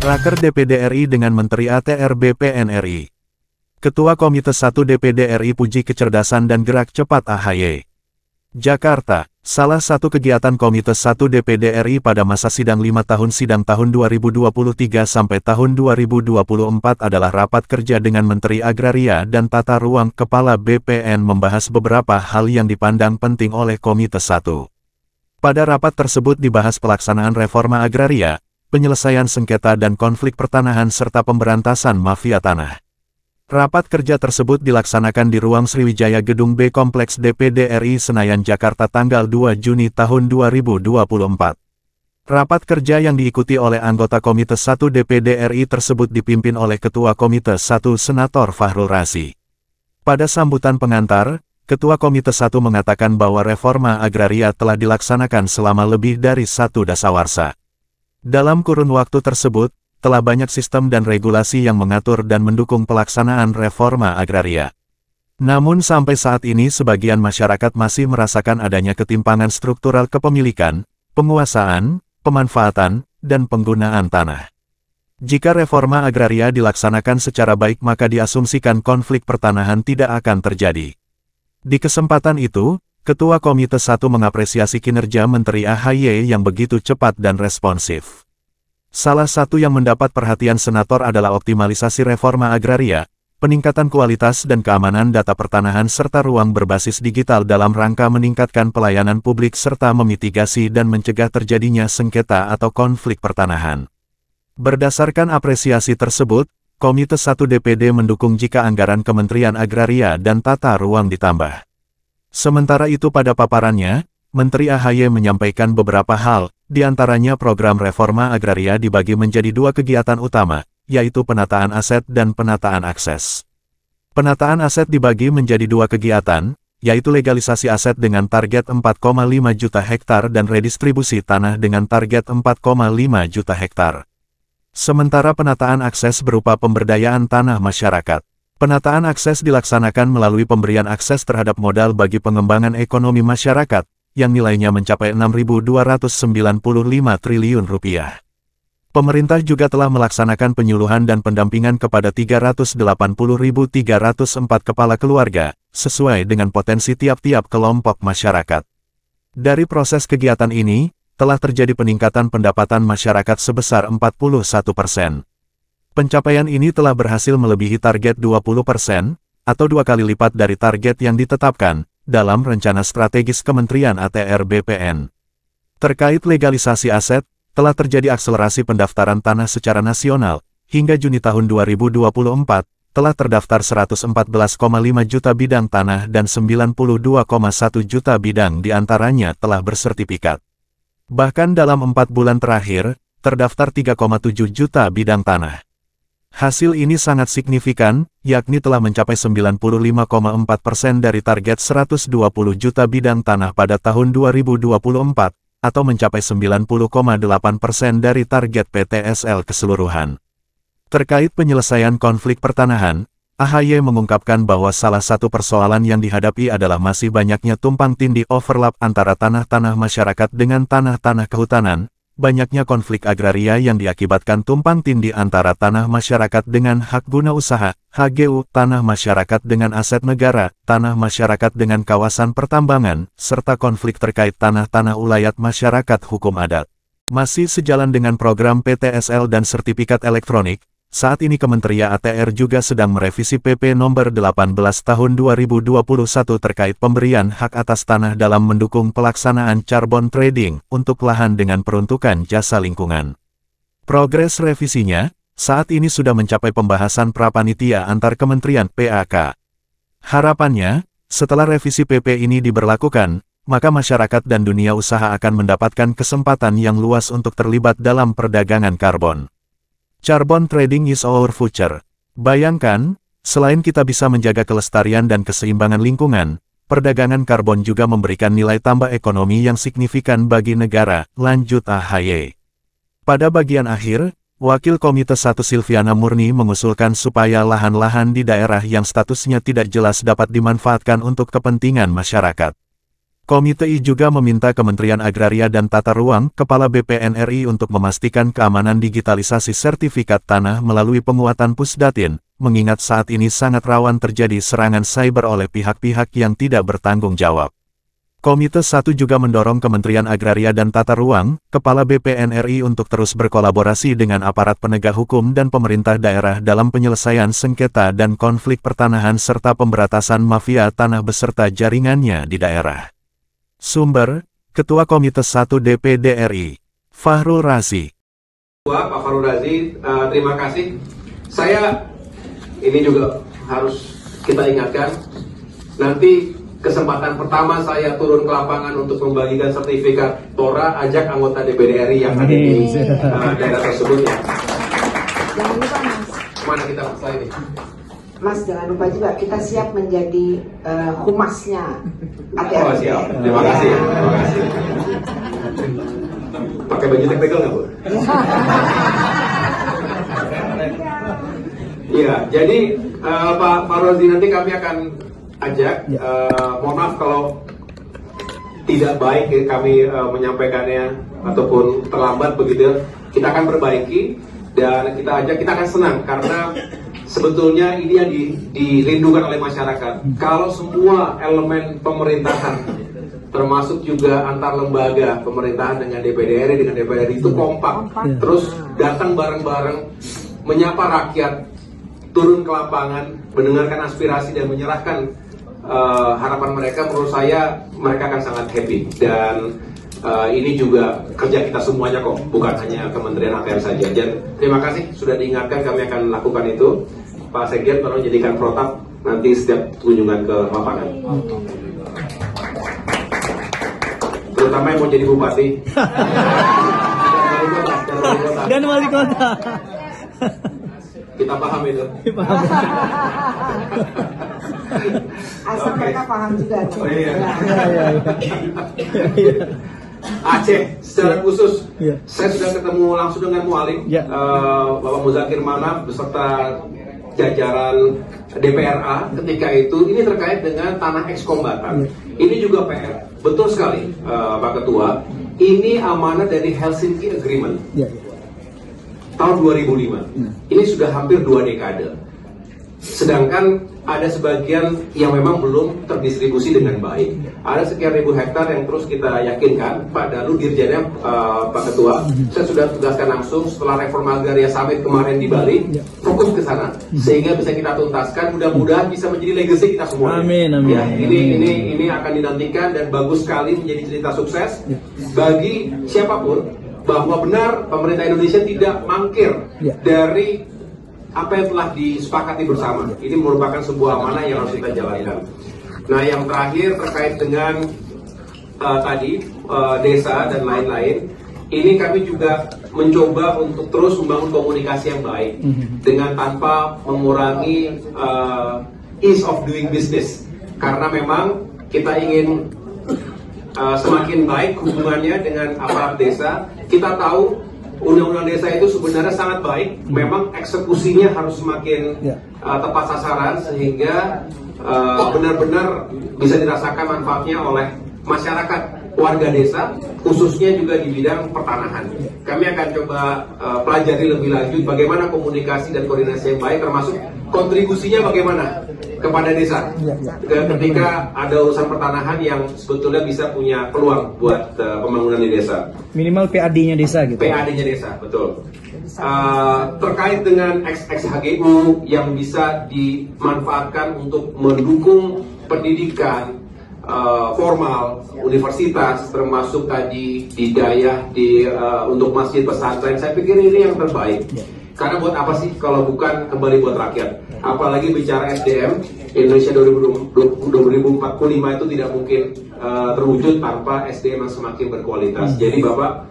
Raker DPD RI dengan Menteri ATR BPN RI. Ketua Komite 1 DPD RI puji kecerdasan dan gerak cepat AHY. Jakarta, salah satu kegiatan Komite 1 DPD RI pada masa sidang 5 tahun sidang tahun 2023 sampai tahun 2024 adalah rapat kerja dengan Menteri Agraria dan Tata Ruang Kepala BPN membahas beberapa hal yang dipandang penting oleh Komite 1. Pada rapat tersebut dibahas pelaksanaan reforma agraria, penyelesaian sengketa dan konflik pertanahan serta pemberantasan mafia tanah. Rapat kerja tersebut dilaksanakan di Ruang Sriwijaya Gedung B Kompleks DPD RI Senayan Jakarta tanggal 2 Juni tahun 2024. Rapat kerja yang diikuti oleh anggota Komite 1 DPD RI tersebut dipimpin oleh Ketua Komite 1 Senator Fahrul Razi. Pada sambutan pengantar, Ketua Komite 1 mengatakan bahwa reforma agraria telah dilaksanakan selama lebih dari 1 dasawarsa. Dalam kurun waktu tersebut, telah banyak sistem dan regulasi yang mengatur dan mendukung pelaksanaan reforma agraria. Namun sampai saat ini sebagian masyarakat masih merasakan adanya ketimpangan struktural kepemilikan, penguasaan, pemanfaatan, dan penggunaan tanah. Jika reforma agraria dilaksanakan secara baik maka diasumsikan konflik pertanahan tidak akan terjadi. Di kesempatan itu, Ketua Komite 1 mengapresiasi kinerja Menteri AHY yang begitu cepat dan responsif. Salah satu yang mendapat perhatian senator adalah optimalisasi reforma agraria, peningkatan kualitas dan keamanan data pertanahan serta ruang berbasis digital dalam rangka meningkatkan pelayanan publik serta memitigasi dan mencegah terjadinya sengketa atau konflik pertanahan. Berdasarkan apresiasi tersebut, Komite 1 DPD mendukung jika anggaran Kementerian Agraria dan Tata Ruang ditambah. Sementara itu pada paparannya, Menteri AHY menyampaikan beberapa hal, di antaranya program reforma agraria dibagi menjadi 2 kegiatan utama, yaitu penataan aset dan penataan akses. Penataan aset dibagi menjadi 2 kegiatan, yaitu legalisasi aset dengan target 4,5 juta hektar dan redistribusi tanah dengan target 4,5 juta hektar. Sementara penataan akses berupa pemberdayaan tanah masyarakat. Penataan akses dilaksanakan melalui pemberian akses terhadap modal bagi pengembangan ekonomi masyarakat, yang nilainya mencapai Rp6.295 triliun. Pemerintah juga telah melaksanakan penyuluhan dan pendampingan kepada 380.304 kepala keluarga, sesuai dengan potensi tiap-tiap kelompok masyarakat. Dari proses kegiatan ini, telah terjadi peningkatan pendapatan masyarakat sebesar 41%. Pencapaian ini telah berhasil melebihi target 20%, atau 2 kali lipat dari target yang ditetapkan, dalam rencana strategis Kementerian ATR BPN. Terkait legalisasi aset, telah terjadi akselerasi pendaftaran tanah secara nasional, hingga Juni tahun 2024, telah terdaftar 114,5 juta bidang tanah dan 92,1 juta bidang diantaranya telah bersertifikat. Bahkan dalam 4 bulan terakhir, terdaftar 3,7 juta bidang tanah. Hasil ini sangat signifikan, yakni telah mencapai 95,4% dari target 120 juta bidang tanah pada tahun 2024, atau mencapai 90,8% dari target PTSL keseluruhan. Terkait penyelesaian konflik pertanahan, AHY mengungkapkan bahwa salah satu persoalan yang dihadapi adalah masih banyaknya tumpang tindih overlap antara tanah-tanah masyarakat dengan tanah-tanah kehutanan, banyaknya konflik agraria yang diakibatkan tumpang tindih antara tanah masyarakat dengan hak guna usaha, HGU, tanah masyarakat dengan aset negara, tanah masyarakat dengan kawasan pertambangan, serta konflik terkait tanah-tanah ulayat masyarakat hukum adat. Masih sejalan dengan program PTSL dan sertifikat elektronik, saat ini Kementerian ATR juga sedang merevisi PP Nomor 18 Tahun 2021 terkait pemberian hak atas tanah dalam mendukung pelaksanaan carbon trading untuk lahan dengan peruntukan jasa lingkungan. Progres revisinya, saat ini sudah mencapai pembahasan prapanitia antar kementerian PAK. Harapannya, setelah revisi PP ini diberlakukan, maka masyarakat dan dunia usaha akan mendapatkan kesempatan yang luas untuk terlibat dalam perdagangan karbon. Carbon trading is our future. Bayangkan, selain kita bisa menjaga kelestarian dan keseimbangan lingkungan, perdagangan karbon juga memberikan nilai tambah ekonomi yang signifikan bagi negara, lanjut AHY. Pada bagian akhir, Wakil Komite 1 Silviana Murni mengusulkan supaya lahan-lahan di daerah yang statusnya tidak jelas dapat dimanfaatkan untuk kepentingan masyarakat. Komite I juga meminta Kementerian Agraria dan Tata Ruang, Kepala BPN RI untuk memastikan keamanan digitalisasi sertifikat tanah melalui penguatan Pusdatin, mengingat saat ini sangat rawan terjadi serangan cyber oleh pihak-pihak yang tidak bertanggung jawab. Komite 1 juga mendorong Kementerian Agraria dan Tata Ruang, Kepala BPN RI untuk terus berkolaborasi dengan aparat penegak hukum dan pemerintah daerah dalam penyelesaian sengketa dan konflik pertanahan serta pemberantasan mafia tanah beserta jaringannya di daerah. Sumber, Ketua Komite 1 DPD RI, Fahrul Razi. Pak Fahrul Razi, terima kasih. Ini juga harus kita ingatkan, nanti kesempatan pertama saya turun ke lapangan untuk membagikan sertifikat TORA, ajak anggota DPD RI yang ada di daerah tersebut ya. Jangan lupa Mas. Mana kita selesai ini? Mas, jangan lupa juga kita siap menjadi humasnya. Oh siap, terima kasih. Terima kasih. Pakai baju teknikal nggak Bu? Iya, jadi Pak Rozi nanti kami akan ajak. Mohon maaf kalau tidak baik kami menyampaikannya ataupun terlambat begitu. Kita akan perbaiki dan kita akan senang karena sebetulnya ini yang dirindukan oleh masyarakat. Kalau semua elemen pemerintahan, termasuk juga antar lembaga pemerintahan dengan DPD RI dengan DPR itu kompak, terus datang bareng-bareng, menyapa rakyat, turun ke lapangan, mendengarkan aspirasi dan menyerahkan harapan mereka, menurut saya mereka akan sangat happy. Dan ini juga kerja kita semuanya kok, bukan hanya Kementerian ATR saja. Dan terima kasih sudah diingatkan, kami akan lakukan itu. Pak Sekjen tolong jadikan protap nanti setiap kunjungan ke lapangan. Terutama yang mau jadi bupati dan wali kota. Kita paham itu. Asal mereka paham juga. Oh iya. Aceh secara khusus, saya sudah ketemu langsung dengan Mualim, Bapak Muzakir Manaf beserta jajaran DPRA ketika itu. Ini terkait dengan tanah ekskombatan. Ini juga PR. Betul sekali, Pak Ketua. Ini amanah dari Helsinki Agreement tahun 2005. Ini sudah hampir 2 dekade. Sedangkan ada sebagian yang memang belum terdistribusi dengan baik. Ada sekian ribu hektar yang terus kita yakinkan, Pak Dalu dirjennya, Pak Ketua, saya sudah tugaskan langsung setelah Reforma Agraria Summit kemarin di Bali, fokus ke sana, sehingga bisa kita tuntaskan. Mudah-mudahan bisa menjadi legacy kita semua. Amin, amin. Ya, ini akan dinantikan dan bagus sekali menjadi cerita sukses bagi siapapun, bahwa benar pemerintah Indonesia tidak mangkir dari apa yang telah disepakati bersama. Ini merupakan sebuah amanah yang harus kita jalankan. Nah, yang terakhir terkait dengan desa dan lain-lain, ini kami juga mencoba untuk terus membangun komunikasi yang baik dengan tanpa mengurangi ease of doing business, karena memang kita ingin semakin baik hubungannya dengan aparat desa. Kita tahu undang-undang desa itu sebenarnya sangat baik, memang eksekusinya harus semakin tepat sasaran sehingga benar-benar bisa dirasakan manfaatnya oleh masyarakat, warga desa, khususnya juga di bidang pertanahan. Kami akan coba pelajari lebih lanjut bagaimana komunikasi dan koordinasi yang baik, termasuk kontribusinya bagaimana kepada desa ketika ada urusan pertanahan yang sebetulnya bisa punya peluang buat pembangunan di desa. Minimal PAD-nya desa gitu. PAD-nya desa, betul. Terkait dengan XHGU yang bisa dimanfaatkan untuk mendukung pendidikan formal, universitas, termasuk tadi di daya untuk masjid pesantren, saya pikir ini yang terbaik. Karena buat apa sih kalau bukan kembali buat rakyat? Apalagi bicara SDM, Indonesia 2045 itu tidak mungkin terwujud tanpa SDM yang semakin berkualitas. Jadi Bapak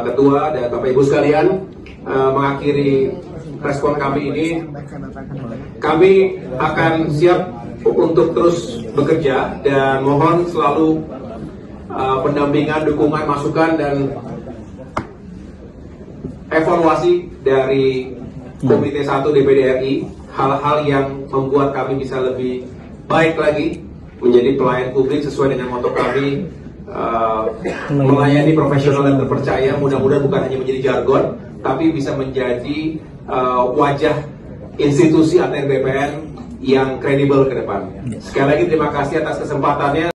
Ketua dan Bapak Ibu sekalian, mengakhiri respon kami ini, kami akan siap untuk terus bekerja dan mohon selalu pendampingan, dukungan, masukan dan evaluasi dari Komite 1 DPD RI, hal-hal yang membuat kami bisa lebih baik lagi menjadi pelayan publik sesuai dengan moto kami, melayani profesional dan terpercaya. Mudah-mudahan bukan hanya menjadi jargon, tapi bisa menjadi wajah institusi ATR BPN yang kredibel ke depan. Sekali lagi terima kasih atas kesempatannya.